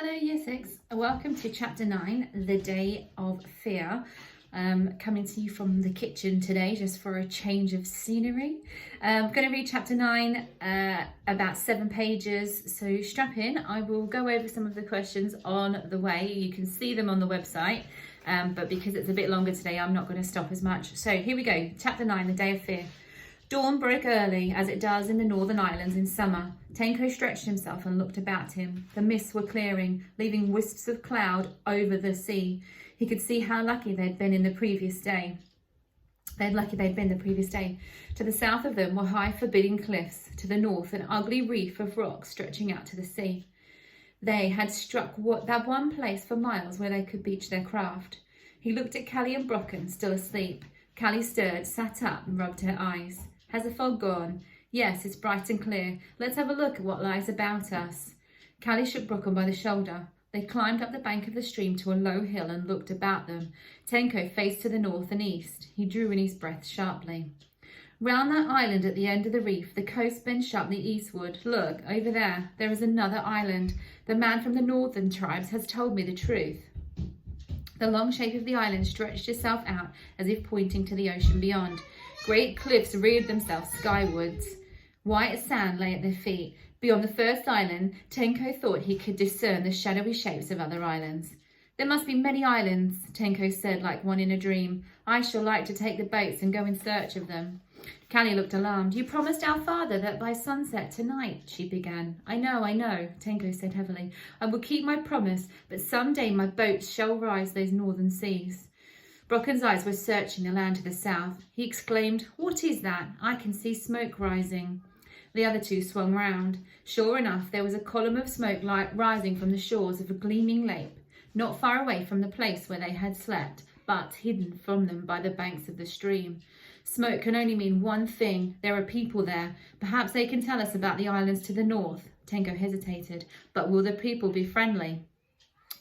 Hello Year 6, welcome to Chapter 9, The Day of Fear. Coming to you from the kitchen today just for a change of scenery. I'm going to read Chapter 9, about 7 pages, so strap in. I will go over some of the questions on the way. You can see them on the website, but because it's a bit longer today, I'm not going to stop as much. So here we go, Chapter 9, The Day of Fear. Dawn broke early, as it does in the Northern Islands in summer. Tenko stretched himself and looked about him. The mists were clearing, leaving wisps of cloud over the sea. He could see how lucky they'd been the previous day. To the south of them were high, forbidding cliffs. To the north, an ugly reef of rocks stretching out to the sea. They had struck that one place for miles where they could beach their craft. He looked at Callie and Brocken, still asleep. Callie stirred, sat up and rubbed her eyes. Has the fog gone? Yes, it's bright and clear. Let's have a look at what lies about us. Callie shook Brocken by the shoulder. They climbed up the bank of the stream to a low hill and looked about them. Tenko faced to the north and east. He drew in his breath sharply. Round that island at the end of the reef, the coast bent sharply eastward. Look, over there. There is another island. The man from the northern tribes has told me the truth. The long shape of the island stretched itself out as if pointing to the ocean beyond. Great cliffs reared themselves skywards. White sand lay at their feet. Beyond the first island, Tenko thought he could discern the shadowy shapes of other islands. There must be many islands, Tenko said like one in a dream. I shall like to take the boats and go in search of them. Callie looked alarmed. You promised our father that by sunset tonight, she began. I know, Tenko said heavily. I will keep my promise, but some day my boats shall rise those northern seas. Brocken's eyes were searching the land to the south. He exclaimed, What is that? I can see smoke rising. The other two swung round. Sure enough, there was a column of smoke rising from the shores of a gleaming lake, not far away from the place where they had slept, but hidden from them by the banks of the stream. Smoke can only mean one thing. There are people there. Perhaps they can tell us about the islands to the north. Tenko hesitated. But will the people be friendly?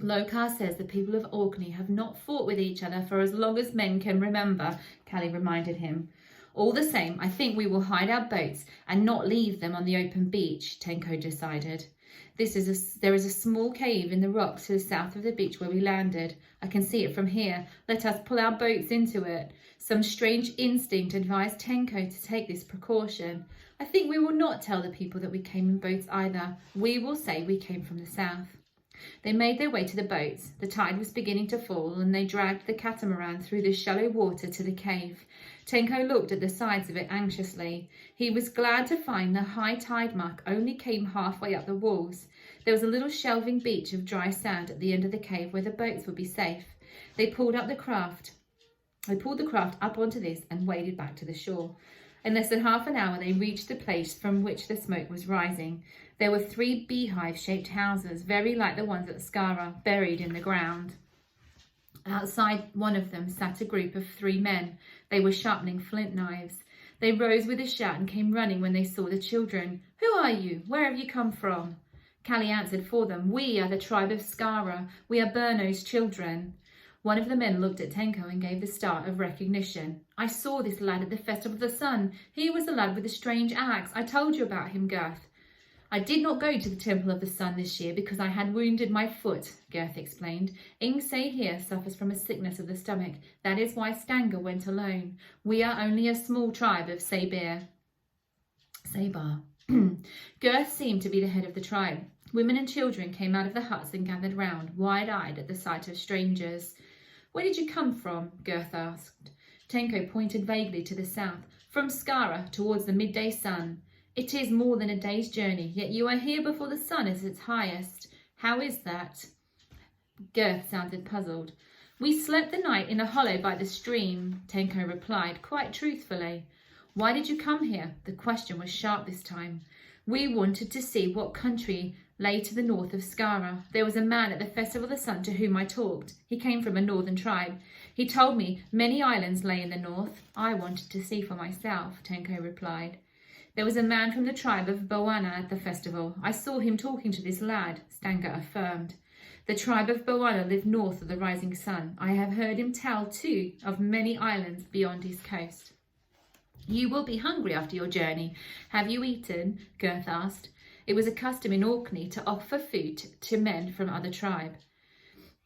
Lokar says the people of Orkney have not fought with each other for as long as men can remember, Callie reminded him. All the same, I think we will hide our boats and not leave them on the open beach, Tenko decided. There is a small cave in the rocks to the south of the beach where we landed. I can see it from here. Let us pull our boats into it. Some strange instinct advised Tenko to take this precaution. I think we will not tell the people that we came in boats either. We will say we came from the south. They made their way to the boats. The tide was beginning to fall, and they dragged the catamaran through the shallow water to the cave. Tenko looked at the sides of it anxiously. He was glad to find the high tide mark only came halfway up the walls. There was a little shelving beach of dry sand at the end of the cave where the boats would be safe. They pulled the craft up onto this and waded back to the shore. In less than half an hour, they reached the place from which the smoke was rising. There were 3 beehive-shaped houses, very like the ones at Skara, buried in the ground. Outside one of them sat a group of 3 men. They were sharpening flint knives. They rose with a shout and came running when they saw the children. Who are you? Where have you come from? Callie answered for them. We are the tribe of Skara. We are Berno's children. One of the men looked at Tenko and gave the start of recognition. I saw this lad at the Festival of the Sun. He was the lad with the strange axe. I told you about him, Girth. I did not go to the Temple of the Sun this year because I had wounded my foot, Girth explained. Ingse here suffers from a sickness of the stomach. That is why Stanga went alone. We are only a small tribe of Sabar. Girth seemed to be the head of the tribe. Women and children came out of the huts and gathered round, wide-eyed at the sight of strangers. Where did you come from? Girth asked. Tenko pointed vaguely to the south. From Skara, towards the midday sun. It is more than a day's journey, yet you are here before the sun is its highest. How is that? Girth sounded puzzled. We slept the night in a hollow by the stream, Tenko replied, quite truthfully. Why did you come here? The question was sharp this time. We wanted to see what country lay to the north of Skara. There was a man at the Festival of the Sun to whom I talked. He came from a northern tribe. He told me many islands lay in the north. I wanted to see for myself, Tenko replied. There was a man from the tribe of Boana at the festival. I saw him talking to this lad, Stanga affirmed. The tribe of Boana lived north of the rising sun. I have heard him tell, too, of many islands beyond his coast. You will be hungry after your journey. Have you eaten? Girth asked. It was a custom in Orkney to offer food to men from other tribe.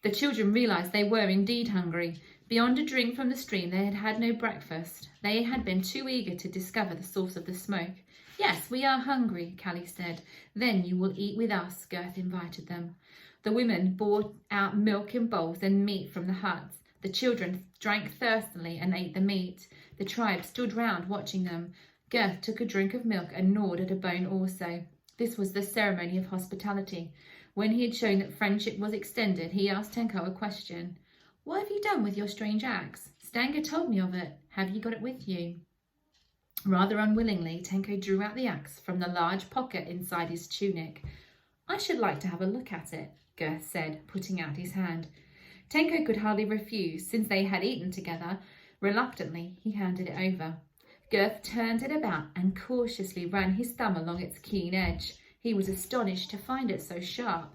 The children realised they were indeed hungry. Beyond a drink from the stream, they had had no breakfast. They had been too eager to discover the source of the smoke. "Yes, we are hungry," Callie said. "Then you will eat with us," Gurth invited them. The women brought out milk in bowls and meat from the huts. The children drank thirstily and ate the meat. The tribe stood round watching them. Gurth took a drink of milk and gnawed at a bone also. This was the ceremony of hospitality. When he had shown that friendship was extended, he asked Tenko a question. "What have you done with your strange axe? Stanga told me of it. Have you got it with you?" Rather unwillingly, Tenko drew out the axe from the large pocket inside his tunic. "I should like to have a look at it," Gurth said, putting out his hand. Tenko could hardly refuse, since they had eaten together. Reluctantly, he handed it over. Gurth turned it about and cautiously ran his thumb along its keen edge. He was astonished to find it so sharp.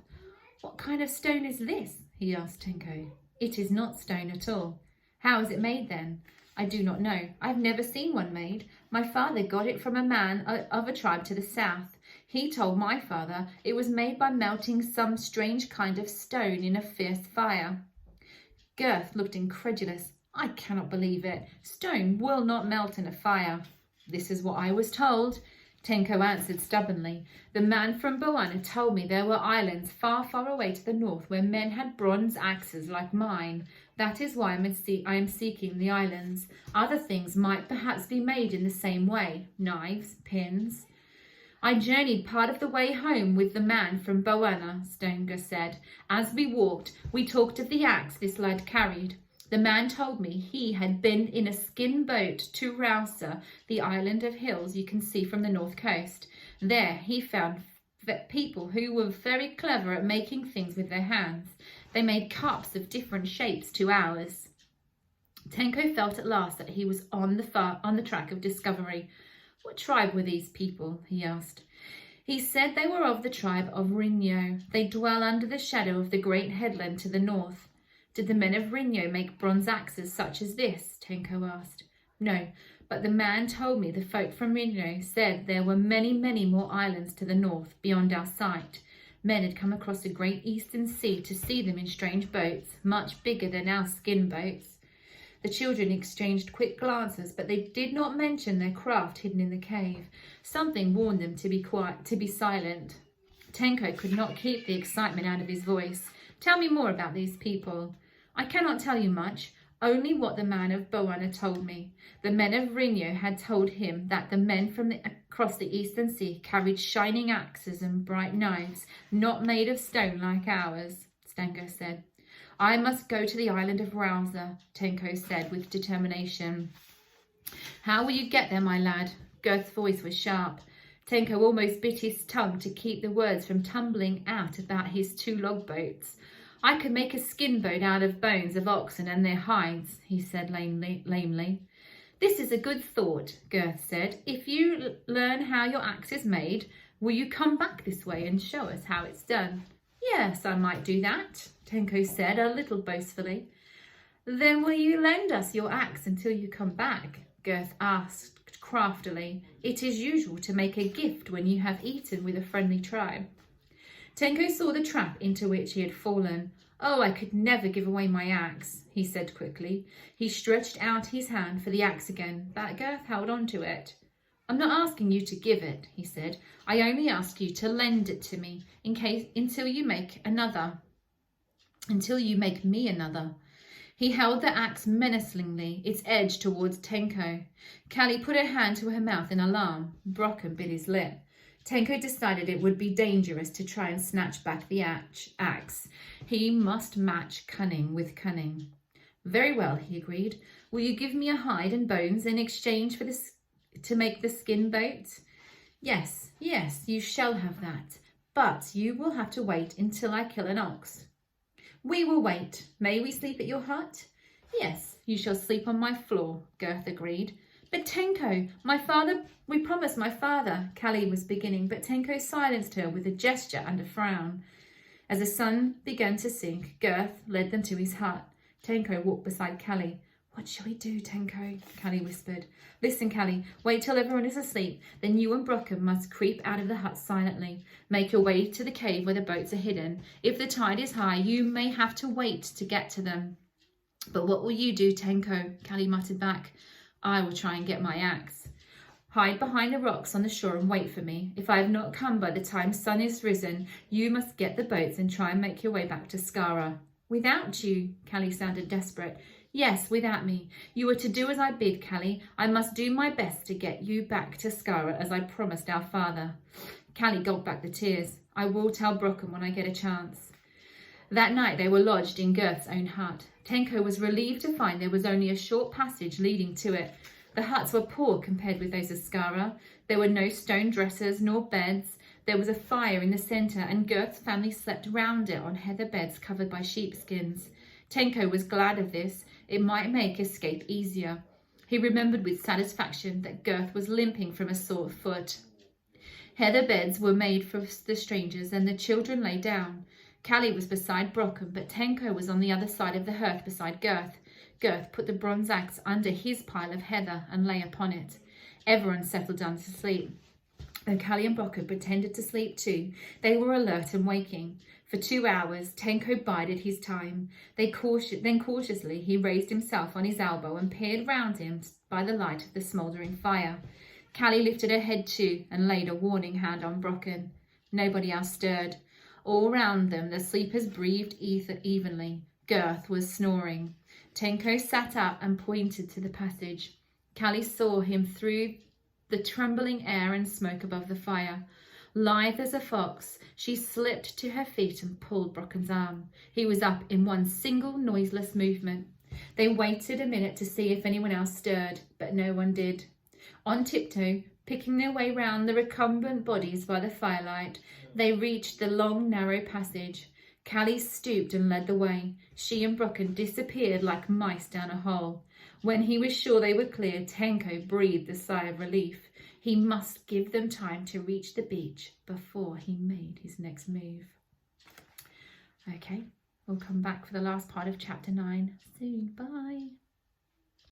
"What kind of stone is this?" he asked Tenko. "It is not stone at all." "How is it made then?" "I do not know. I've never seen one made. My father got it from a man of a tribe to the south. He told my father it was made by melting some strange kind of stone in a fierce fire." Gurth looked incredulous. "I cannot believe it. Stone will not melt in a fire." "This is what I was told," Tenko answered stubbornly. "The man from Boana told me there were islands far, far away to the north where men had bronze axes like mine. That is why I am seeking the islands. Other things might perhaps be made in the same way. Knives, pins." "I journeyed part of the way home with the man from Boana," Stenga said. "As we walked, we talked of the axe this lad carried. The man told me he had been in a skin boat to Rausa, the island of hills you can see from the north coast. There he found people who were very clever at making things with their hands. They made cups of different shapes to ours." Tenko felt at last that he was on the track of discovery. "What tribe were these people?" he asked. He said they were of the tribe of Rinyo. They dwell under the shadow of the great headland to the north. "Did the men of Rinyo make bronze axes such as this?" Tenko asked. "No, but the man told me the folk from Rinyo said there were many, many more islands to the north, beyond our sight. Men had come across the great eastern sea to see them in strange boats, much bigger than our skin boats." The children exchanged quick glances, but they did not mention their craft hidden in the cave. Something warned them to be quiet, to be silent. Tenko could not keep the excitement out of his voice. "Tell me more about these people." "I cannot tell you much, only what the man of Boana told me. The men of Rinyo had told him that the men from across the eastern sea carried shining axes and bright knives, not made of stone like ours," Stango said. "I must go to the island of Rausa," Tenko said with determination. "How will you get there, my lad?" Gurth's voice was sharp. Tenko almost bit his tongue to keep the words from tumbling out about his 2 log boats. "I could make a skin boat out of bones of oxen and their hides," he said lamely. "This is a good thought," Gurth said. "If you learn how your axe is made, will you come back this way and show us how it's done?" "Yes, I might do that," Tenko said a little boastfully. "Then will you lend us your axe until you come back?" Gurth asked craftily. "It is usual to make a gift when you have eaten with a friendly tribe." Tenko saw the trap into which he had fallen. "Oh, I could never give away my axe," he said quickly. He stretched out his hand for the axe again, but Gurth held on to it. "I'm not asking you to give it," he said. "I only ask you to lend it to me until you make me another." He held the axe menacingly, its edge towards Tenko. Callie put her hand to her mouth in alarm. Brocken bit his lip. Tenko decided it would be dangerous to try and snatch back the axe. He must match cunning with cunning. "Very well," he agreed. "Will you give me a hide and bones in exchange for to make the skin boat?" Yes, you shall have that. But you will have to wait until I kill an ox." "We will wait. May we sleep at your hut?" "Yes, you shall sleep on my floor," Gurth agreed. "But Tenko, we promised my father," Callie was beginning, but Tenko silenced her with a gesture and a frown. As the sun began to sink, Gurth led them to his hut. Tenko walked beside Callie. What shall we do, Tenko? Callie whispered. Listen, Callie, wait till everyone is asleep. Then you and Brocken must creep out of the hut silently. Make your way to the cave where the boats are hidden. If the tide is high, you may have to wait to get to them. But what will you do, Tenko? Callie muttered back. I will try and get my axe. Hide behind the rocks on the shore and wait for me. If I have not come by the time sun is risen, you must get the boats and try and make your way back to Skara. Without you? Callie sounded desperate. Yes, without me. You are to do as I bid, Callie. I must do my best to get you back to Skara as I promised our father. Callie gulped back the tears. I will tell Brocken when I get a chance. That night they were lodged in Gurth's own hut. Tenko was relieved to find there was only a short passage leading to it. The huts were poor compared with those of Skara. There were no stone dressers nor beds. There was a fire in the centre, and Gurth's family slept round it on heather beds covered by sheepskins. Tenko was glad of this. It might make escape easier. He remembered with satisfaction that Gurth was limping from a sore foot. Heather beds were made for the strangers, and the children lay down. Callie was beside Brocken, but Tenko was on the other side of the hearth beside Gurth. Gurth put the bronze axe under his pile of heather and lay upon it. Everyone settled down to sleep. Though Callie and Brocken pretended to sleep too, they were alert and waking. For 2 hours, Tenko bided his time. Then cautiously he raised himself on his elbow and peered round him by the light of the smouldering fire. Callie lifted her head too and laid a warning hand on Brocken. Nobody else stirred. All round them the sleepers breathed evenly. Gurth was snoring. Tenko sat up and pointed to the passage. Callie saw him through the trembling air and smoke above the fire. Lithe as a fox, she slipped to her feet and pulled Brocken's arm. He was up in one single noiseless movement. They waited a minute to see if anyone else stirred, but no one did. On tiptoe, picking their way round the recumbent bodies by the firelight, they reached the long, narrow passage. Callie stooped and led the way. She and Brocken disappeared like mice down a hole. When he was sure they were clear, Tenko breathed a sigh of relief. He must give them time to reach the beach before he made his next move. Okay, we'll come back for the last part of chapter 9 soon. Bye.